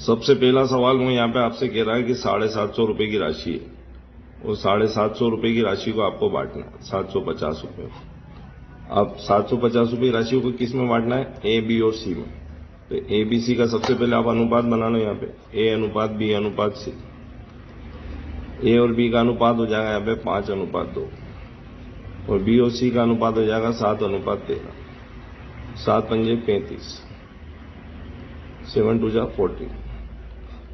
सबसे पहला सवाल वो यहाँ पे आपसे कह रहा है कि 750 रुपए की राशि है और 750 रुपए की राशि को आपको बांटना है 750 रुपए। अब 750 रुपए की राशि को किस में बांटना है? ए, बी और सी में। तो ए, बी, सी का सबसे पहले आप अनुपात बना लो यहाँ पे, ए अनुपात बी अनुपात सी। ए और बी का अनुपात हो जाएगा यहाँ पे 5:2 और बी और सी का अनुपात हो जाएगा 7:13। 7 पंजे 35, 7 2 जा 40,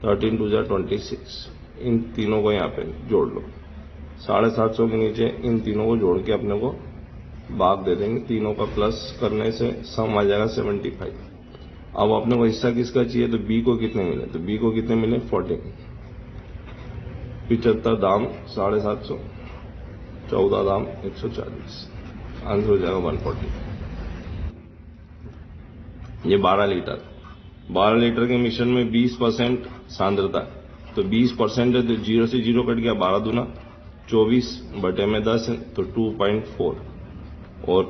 13 2 जा 26। इन तीनों को यहाँ पे जोड़ लो। 750 के नीचे इन तीनों को जोड़ के अपने को भाग दे देंगे। तीनों का प्लस करने से सम आ जाएगा 75। अब अपने को हिस्सा किसका चाहिए? तो बी को कितने मिले? तो बी को कितने मिले? 14। 75 दाम 750, 14 दाम 140। आंसर हो जाएगा 140। ये 12 लीटर। 12 लीटर के मिश्रण में 20% सांद्रता है। तो 20% है तो 0 से 0 कट गया, 12 दूना 24 बटे में 10 है तो 2.4। और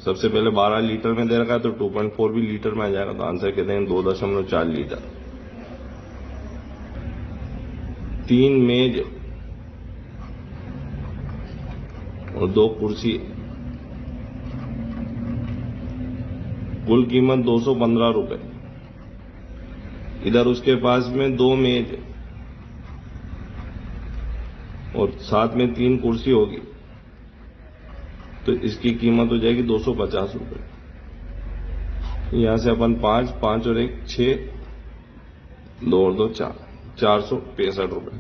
सबसे पहले 12 लीटर में दे रखा है तो 2.4 भी लीटर में आ जाएगा। तो आंसर कहते हैं 2.4 लीटर। 3 मेज और 2 कुर्सी, कुल कीमत 215 रुपए। इधर उसके पास में 2 मेज और साथ में 3 कुर्सी होगी तो इसकी कीमत हो जाएगी 250 रुपए। यहां से अपन 5 और 1 6, 2 और 2 4, 465 रुपए।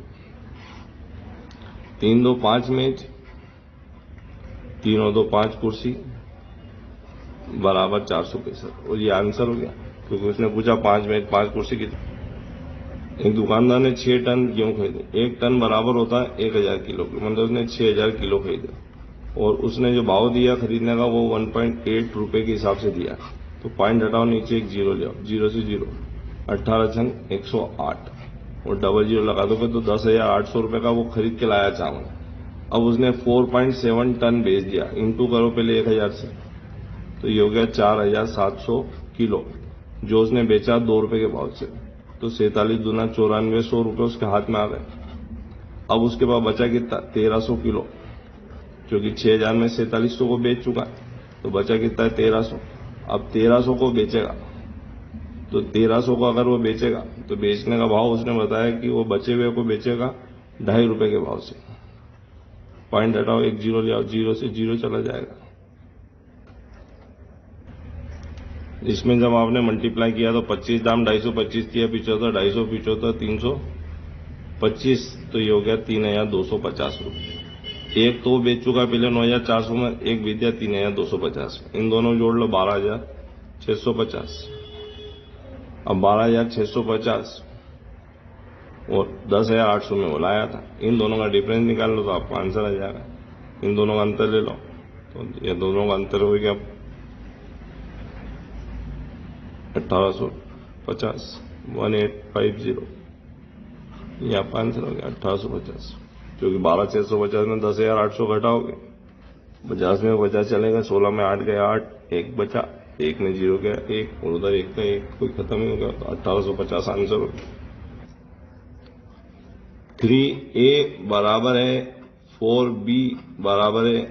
3 2 5 मेज, 3 और 2 5 कुर्सी बराबर 465। और ये आंसर हो गया क्योंकि उसने पूछा 5 मेज 5 कुर्सी कितनी। एक दुकानदार ने 6 टन गेहूं खरीदे। 1 टन बराबर होता है 1000 किलो की, मतलब उसने 6000 किलो खरीदे और उसने जो भाव दिया खरीदने का वो 1.8 रुपए के हिसाब से दिया। तो पॉइंट हटाओ, नीचे एक जीरो ले आओ, 0 से 0, 18 छंग 108 और डबल जीरो लगा दोगे तो 10,800 रुपए का वो खरीद के लाया चावल। अब उसने 4.7 टन बेच दिया। इंटू करो पहले 1000 से, तो ये हो गया 4700 किलो जो उसने बेचा 2 रुपए के भाव से। तो 47 दूना 9400 रुपए उसके हाथ में आ गए। अब उसके पास बचा कितना? 1300 किलो, क्योंकि 6000 में 4700 को बेच चुका है तो बचा कितना है? 1300। अब 1300 को बेचेगा तो 1300 को अगर वो बेचेगा तो बेचने का भाव उसने बताया कि वो बचे हुए को बेचेगा 2.5 रुपए के भाव से। पॉइंट हटाओ, एक जीरो ले आओ, 0 से 0 चला जाएगा। इसमें जब आपने मल्टीप्लाई किया तो 25 दाम 250 किया, 75 250 75 325, तो ये हो गया 3250 रुपये। एक तो बेच चुका पहले 9400 में, एक बेच दिया 3250 में। इन दोनों जोड़ लो 12650। अब 12650 और 10800 में वो लाया था। इन दोनों का डिफरेंस निकाल लो तो आपको आंसर आ जाएगा। इन दोनों का अंतर ले लो तो ये दोनों का अंतर हो गया 1850, 1850। ये आपका आंसर हो गया 1850, क्योंकि 12650 में 10800 घटाओगे, 50 में 50 चलेगा, 16 में 8 गया 8, 1 बचा, 1 में 0 गया 1 और उधर 1 का 1 कोई खत्म ही हो गया। तो 1850 आंसर हो गया। 3A बराबर है 4B बराबर है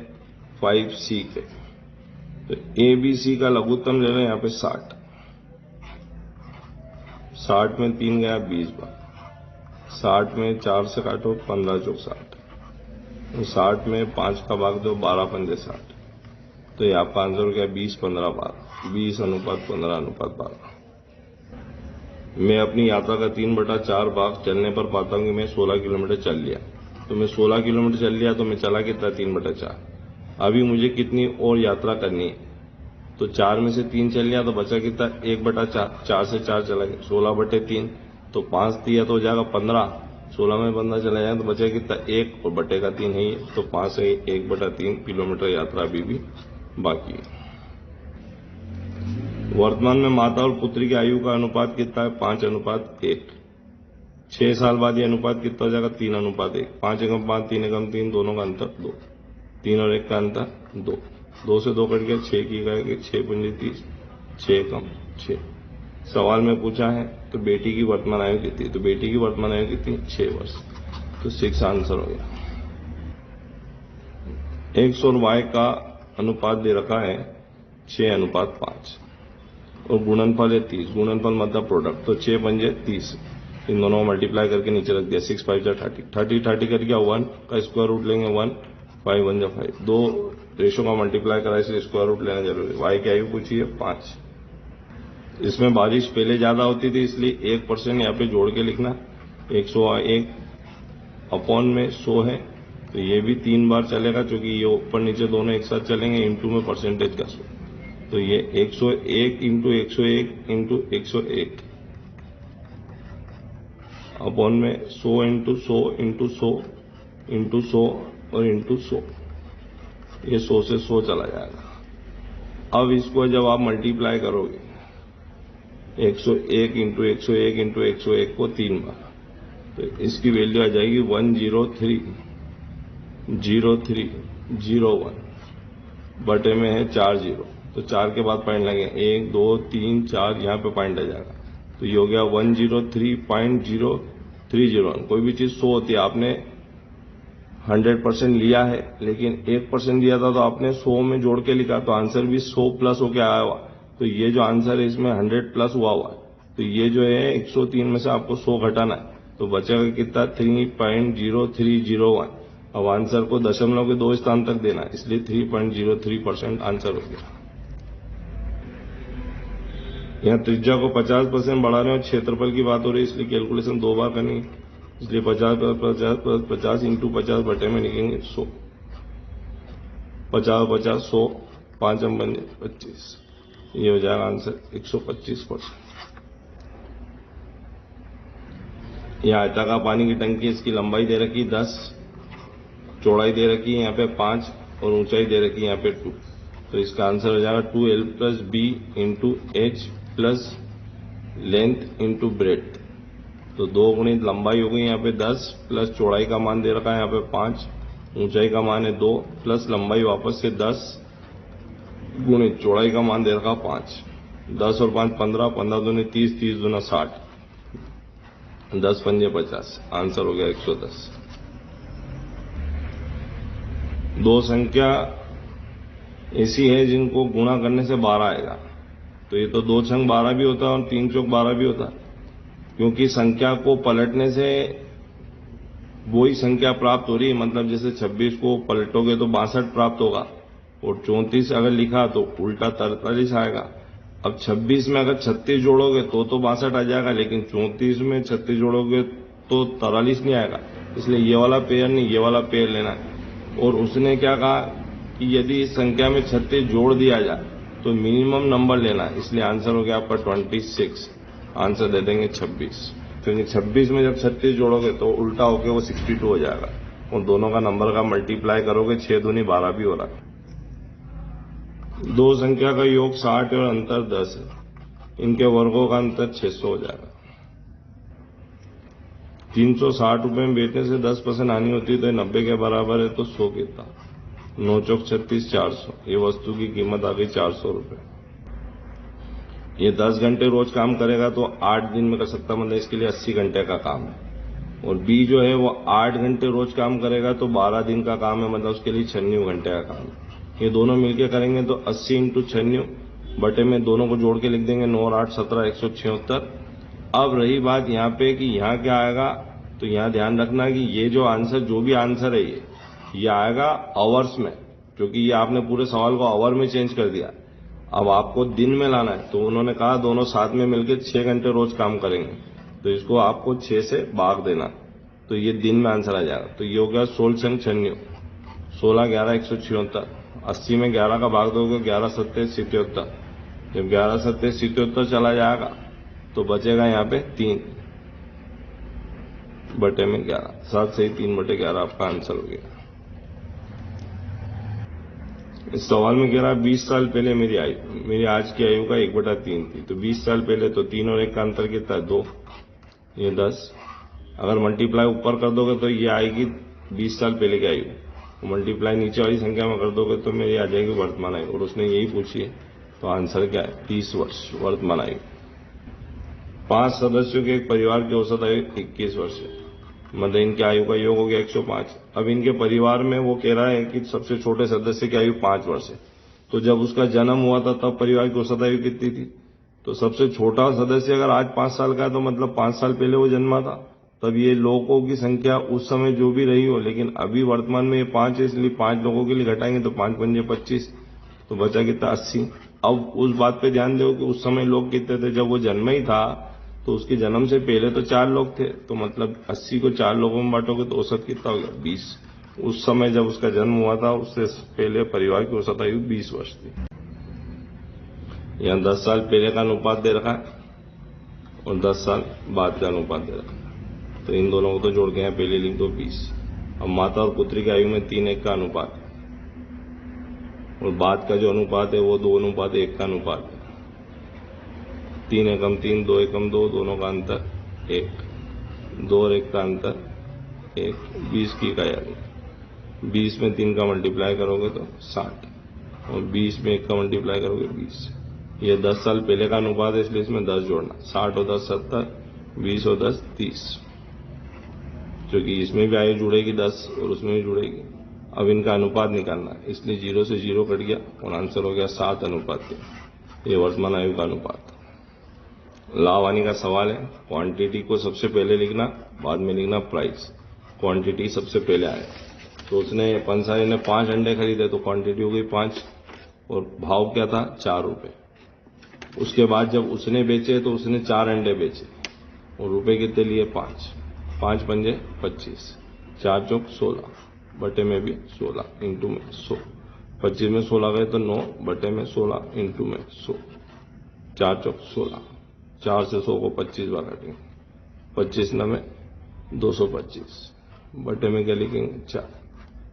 5C के। तो ABC का लघुत्तम ले रहे हैं यहाँ पे 60। 60 में 3 गया 20 बार, 60 में 4 से काटो 15 चौक 60, 60 में 5 का भाग दो 12 पंजे 60। तो ये आपका आंसर हो गया 20 15 12, 20:15:12। मैं अपनी यात्रा का 3/4 भाग चलने पर पाता हूँ कि मैं 16 किलोमीटर चल लिया। तो मैं 16 किलोमीटर चल लिया तो मैं चला कितना? 3/4। अभी मुझे कितनी और यात्रा करनी है? तो 4 में से 3 चल लिया तो बचा कितना? 1/4। 4 से 4 चला गया, 16/3। तो 5 दिया तो हो जाएगा 15। 16 में 15 चला जाए तो बचा कितना? 1 और बटे का 3 है ये, तो 5 से 1/3 किलोमीटर यात्रा अभी भी बाकी है। वर्तमान में माता और पुत्री की आयु का अनुपात कितना है? 5:1। 6 साल बाद ये अनुपात कितना हो जाएगा? 3:1। 5 एकम 5, 3 एकम 3, दोनों का अंतर 2। 3 और 1 का अंतर 2। 2 से 2 कट गया, 6 की गए 6 पंजे 30, 6 एकम 6। सवाल में पूछा है तो बेटी की वर्तमान आयु कितनी, तो बेटी की वर्तमान आयु कितनी 6 वर्ष, तो 6 आंसर हो गया। X और Y का अनुपात दे रखा है 6:5 और गुणनफल है 30, गुणनफल मतलब प्रोडक्ट, तो 6 पंजे 30, इन दोनों को मल्टीप्लाई करके नीचे रख दिया, 6 5 30 30 कर गया, 1 का स्क्वायर रूट लेंगे 1, 5 1 5, दो रेशो का मल्टीप्लाई करा इसे स्क्वायर रूट लेना जरूरी। Y की आयु पूछी है 5। इसमें बारिश पहले ज्यादा होती थी इसलिए 1% यहाँ पे जोड़ के लिखना, 101 अपॉन में 100 है, तो ये भी 3 बार चलेगा क्योंकि ये ऊपर नीचे दोनों एक साथ चलेंगे, इंटू में परसेंटेज का 100, तो ये 101 इंटू 101 इंटू 101 अपॉन में 100 इंटू 100 इंटू 100 इंटू 100 और इंटू 100, ये 100 से 100 चला जाएगा। अब इसको जब आप मल्टीप्लाई करोगे 101 इंटू 101 इंटू 101 को 3 बार, तो इसकी वैल्यू आ जाएगी 1030301 बटे में है 4 जीरो, तो 4 के बाद पॉइंट लगे 1 2 3 4, यहाँ पे पॉइंट आ जाएगा, तो ये हो गया 103.0301। कोई भी चीज 100 होती है, आपने 100% लिया है लेकिन 1% दिया था तो आपने 100 में जोड़ के लिखा, तो आंसर भी 100 प्लस होके आया हुआ, तो ये जो आंसर है इसमें 100 प्लस हुआ हुआ है, तो ये जो है 103 में से आपको 100 घटाना है, तो बचेगा कितना 3.0301। अब आंसर को दशमलव के 2 स्थान तक देना है, इसलिए 3.03% आंसर हो गया। यहाँ त्रिज्या को 50% बढ़ा रहे हैं और क्षेत्रफल की बात हो रही है, इसलिए कैलकुलेशन 2 बार करनी है, इसलिए 50 इंटू 50 बटे में लिखेंगे 100, 50 50 100, 5 हम बन 25, ये हो जाएगा आंसर 125%। यहाँ आयताकार पानी की टंकी, इसकी लंबाई दे रखी 10, चौड़ाई दे रखी है यहाँ पे 5 और ऊंचाई दे रखी है यहाँ पे 2, तो इसका आंसर हो जाएगा 2L plus B into H plus length into breadth, तो 2 गुणित लंबाई हो गई यहाँ पे 10 प्लस चौड़ाई का मान दे रखा है यहाँ पे 5, ऊंचाई का मान है 2 प्लस लंबाई वापस से 10 गुणित चौड़ाई का मान दे रखा 5, 10 और 5 15, 15 दूनी 30, 30 दूना 60, 10 पंजे 50, आंसर हो गया 110। दो संख्या ऐसी है जिनको गुणा करने से 12 आएगा, तो ये तो 2 छंग 12 भी होता है और 3 चौक 12 भी होता है, क्योंकि संख्या को पलटने से वही संख्या प्राप्त हो रही है, मतलब जैसे 26 को पलटोगे तो 62 प्राप्त होगा, और 34 अगर लिखा तो उल्टा 43 आएगा। अब 26 में अगर 36 जोड़ोगे तो 62 आ जाएगा, लेकिन 34 में 36 जोड़ोगे तो 43 नहीं आएगा, इसलिए ये वाला पेयर नहीं ये वाला पेयर लेना है। और उसने क्या कहा कि यदि इस संख्या में 36 जोड़ दिया जाए तो मिनिमम नंबर लेना है, इसलिए आंसर हो गया आपका 26, आंसर दे देंगे 26, क्योंकि 26 में जब 36 जोड़ोगे तो उल्टा होके वो 62 हो जाएगा, और दोनों का नंबर का मल्टीप्लाई करोगे 6 दूनी 12 भी हो रहा है। दो संख्या का योग 60 और अंतर 10 है, इनके वर्गों का अंतर 600 हो जाएगा। 360 रुपए में बेचने से 10% हानि होती है, तो 90 के बराबर है, तो 100 कितना 9 चौक 36 400, ये वस्तु की कीमत आ गई 400 रुपए। ये 10 घंटे रोज काम करेगा तो 8 दिन में कर सकता, मतलब इसके लिए 80 घंटे का काम है। और बी जो है वो 8 घंटे रोज काम करेगा तो 12 दिन का काम है, मतलब उसके लिए 96 घंटे का काम है। ये दोनों मिलकर करेंगे तो 80 इंटू 96 बटे में दोनों को जोड़ के लिख देंगे 9 और 8 17 176। अब रही बात यहाँ पे कि यहाँ क्या आएगा, तो यहाँ ध्यान रखना कि ये जो आंसर जो भी आंसर है ये आएगा आवर्स में, क्योंकि ये आपने पूरे सवाल को आवर में चेंज कर दिया। अब आपको दिन में लाना है, तो उन्होंने कहा दोनों साथ में मिलकर 6 घंटे रोज काम करेंगे, तो इसको आपको 6 से भाग देना, तो ये दिन में आंसर आ जाएगा। तो ये हो गया 16 संग 96, 16 11 176, 80 में 11 का भाग दोगे 11 7 77, जब 11 7 77 चला जाएगा तो बचेगा यहाँ पे 3 बटे में 11, 7 से 3 बटे 11 आपका आंसर हो गया। इस सवाल में कह रहा है 20 साल पहले मेरी आज की आयु का 1/3 थी, तो 20 साल पहले तो 3 और 1 का अंतर कितना है 2, ये 10। अगर मल्टीप्लाई ऊपर कर दोगे तो ये आएगी 20 साल पहले की आयु, मल्टीप्लाई नीचे वाली संख्या में कर दोगे तो मेरी आ जाएगी वर्तमान आयु, और उसने यही पूछी है, तो आंसर क्या है 30 वर्ष वर्तमान आयु। 5 सदस्यों के एक परिवार की औसत आयु 21 वर्ष है, मतलब इनकी आयु का योग हो गया 105। अब इनके परिवार में वो कह रहा है कि सबसे छोटे सदस्य की आयु 5 वर्ष है, तो जब उसका जन्म हुआ था तब परिवार की औसत आयु कितनी थी? तो सबसे छोटा सदस्य अगर आज 5 साल का है तो मतलब 5 साल पहले वो जन्मा था, तब ये लोगों की संख्या उस समय जो भी रही हो, लेकिन अभी वर्तमान में ये 5 है, इसलिए 5 लोगों के लिए घटाएंगे तो 5 पंजे 25, तो बचा कितना 80। अब उस बात पे ध्यान दो कि उस समय लोग कितने थे? जब वो जन्म ही था तो उसके जन्म से पहले तो 4 लोग थे, तो मतलब 80 को 4 लोगों में बांटोगे तो औसत कितना हो गया? 20। उस समय जब उसका जन्म हुआ था उससे पहले परिवार की औसत आयु 20 वर्ष थी। यहाँ 10 साल पहले का अनुपात दे रखा है और 10 साल बाद का अनुपात दे रखा है, तो इन दोनों को तो जोड़ के यहाँ पहले लिख दो 20। अब माता और पुत्री की आयु में 3:1 का अनुपात है और बाद का जो अनुपात है वो 2:1 का अनुपात है। 3 एकम 3, 2 एकम 2, दोनों का अंतर 1, 2 और 1 का अंतर 1, 20 की इकाई आ गई। 20 में 3 का मल्टीप्लाई करोगे तो 60 और 20 में 1 का मल्टीप्लाई करोगे 20। ये 10 साल पहले का अनुपात है, इसलिए इसमें 10 जोड़ना। 60 और 10 70, 20 और 10 30, क्योंकि इसमें भी आयु जुड़ेगी 10 और उसमें भी जुड़ेगी। अब इनका अनुपात निकालना है, इसलिए 0 से 0 कट गया और आंसर हो गया 7:3। ये वर्तमान आयु का अनुपात। लाभ हानि का सवाल है, क्वांटिटी को सबसे पहले लिखना, बाद में लिखना प्राइस। क्वांटिटी सबसे पहले आए तो उसने पंसारी ने 5 अंडे खरीदे तो क्वांटिटी हो गई 5 और भाव क्या था? 4 रुपए। उसके बाद जब उसने बेचे तो उसने 4 अंडे बेचे और रुपए कितने लिए? 5। 5 पंजे 25, 4 चौक 16, बटे में भी 16, इंटू में 100। 25 में 16 गए तो 9, बटे में 16, इंटू में 100। 4 चौक 16, 4 से 100 को 25 बार काटेंगे, 25 में 225, बटे में क्या लिखेंगे? 4,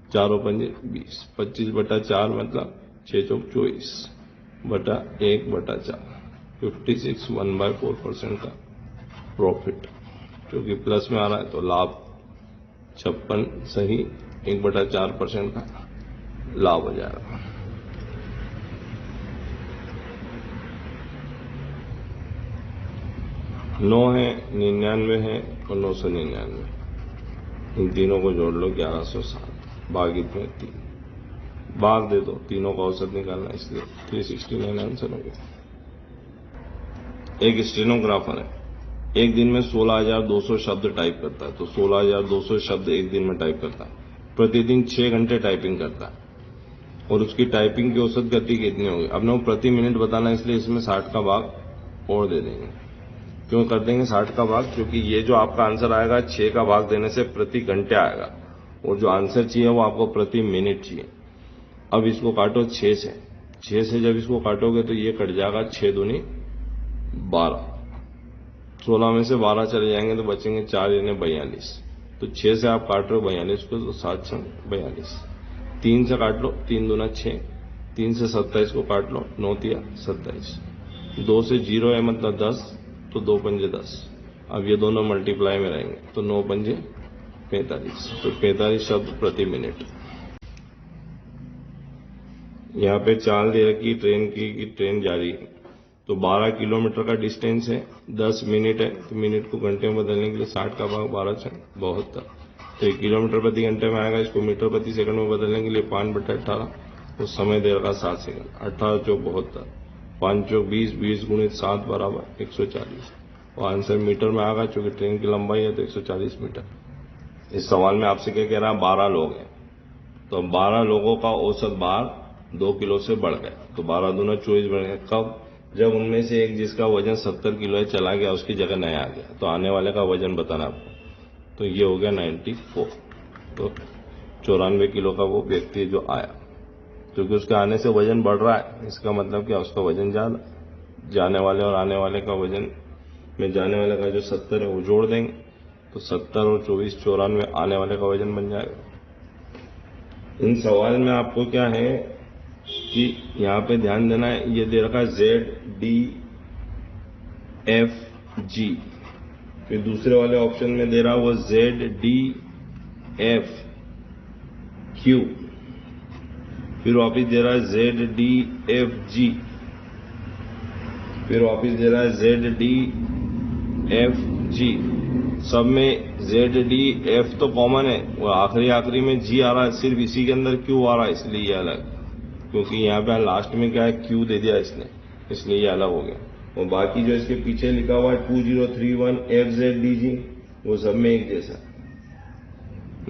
4 पंजे 20, 25 बटा 4 मतलब 6 चौक 24, बटा 1 बटा 4, 56 1/4% का प्रॉफिट, क्योंकि प्लस में आ रहा है तो लाभ 56 सही 1/4% का लाभ हो जाएगा। नौ है, 99 है और 999, इन तीनों को जोड़ लो 1160, भागित में 3, भाग दे दो, तीनों का औसत निकालना, इसलिए 369 आंसर हो गया। एक स्टेनोग्राफर है, एक दिन में 16,200 शब्द टाइप करता है, तो 16,200 शब्द एक दिन में टाइप करता है। प्रतिदिन 6 घंटे टाइपिंग करता है और उसकी टाइपिंग की औसत गति कितनी होगी? अब ना प्रति मिनट बताना, इसलिए इसमें 60 का भाग और दे देंगे। क्यों कर देंगे 60 का भाग? क्योंकि ये जो आपका आंसर आएगा 6 का भाग देने से प्रति घंटे आएगा और जो आंसर चाहिए वो आपको प्रति मिनट चाहिए। अब इसको काटो 6 से, 6 से जब इसको काटोगे तो ये कट जाएगा 6 दूनी 12, 16 में से 12 चले जाएंगे तो बचेंगे 4 यानी 42। तो 6 से आप काट रहे हो 42 को, तो 7 6 42। 3 से काट लो, 3 दूना 6, 3 से 27 को काट लो, 9 तिया 27। 2 से 0 है मतलब 10, तो 2 पंजे 10। अब ये दोनों मल्टीप्लाई में रहेंगे तो 9 पंजे 45, तो 45 शब्द प्रति मिनट। यहाँ पे चाल दे रखी ट्रेन की कि ट्रेन जा रही है, तो 12 किलोमीटर का डिस्टेंस है, 10 मिनट है, तो मिनट को घंटे में बदलने के लिए 60 का भाग 12 6 72, तो 1 किलोमीटर प्रति घंटे में आएगा। इसको मीटर प्रति सेकंड में बदलने के लिए 5/18, तो समय दे रखा 7 सेकंड। 18 चौक 72, 5 चौक 20, 20 गुणित 7 बराबर 140, और आंसर मीटर में आएगा, चूंकि ट्रेन की लंबाई है तो 140 मीटर। इस सवाल में आपसे क्या कह रहा है? 12 लोग हैं, तो 12 लोगों का औसत भार 2 किलो से बढ़ गया, तो 12 दूना 24 बढ़ गया। कब? जब उनमें से एक जिसका वजन 70 किलो है चला गया, उसकी जगह नया आ गया, तो आने वाले का वजन बताना आपको, तो ये हो गया 94, तो 94 किलो का वो व्यक्ति जो आया, क्योंकि उसके आने से वजन बढ़ रहा है, इसका मतलब क्या? उसका वजन ज्यादा। जाने वाले और आने वाले का वजन में जाने वाले का जो 70 है वो जोड़ देंगे, तो 70 और 24 94, आने वाले का वजन बन जाएगा। इन सवाल में आपको क्या है कि यहाँ पे ध्यान देना है, ये दे रखा है ZDFG, फिर दूसरे वाले ऑप्शन में दे रहा है वो ZDFQ, फिर वापिस दे रहा है ZDFG, फिर वापिस दे रहा है ZDFQ, एफ जी, सब में जेड डी एफ तो कॉमन है, वो आखिरी में जी आ रहा है, सिर्फ इसी के अंदर क्यू आ रहा है, इसलिए ये अलग, क्योंकि यहाँ पे लास्ट में क्या है, क्यू दे दिया इसने, इसलिए ये अलग हो गया। और बाकी जो इसके पीछे लिखा हुआ है 2031 एफ जेड डी जी, वो सब में एक जैसा,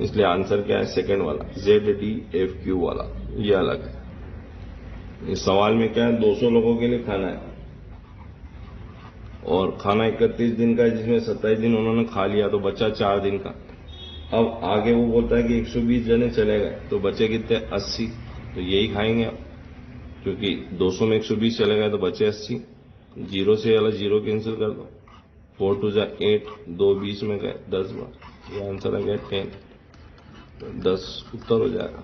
इसलिए आंसर क्या है, सेकंड वाला जेड डी एफ क्यू वाला, ये अलग है। इस सवाल में क्या है, 200 लोगों के लिए खाना है और खाना 31 दिन का है, जिसमें 27 दिन उन्होंने खा लिया, तो बचा 4 दिन का। अब आगे वो बोलता है कि 120 जने चले गए, तो बचे कितने, 80, तो यही खाएंगे आप, क्योंकि 200 में 120 चले गए तो बचे 80, जीरो से वाला जीरो कैंसिल कर दो, 4 2 जा 8, 2 20 में गए 10 बार, ये आंसर आ गया 10, 10 उत्तर हो जाएगा।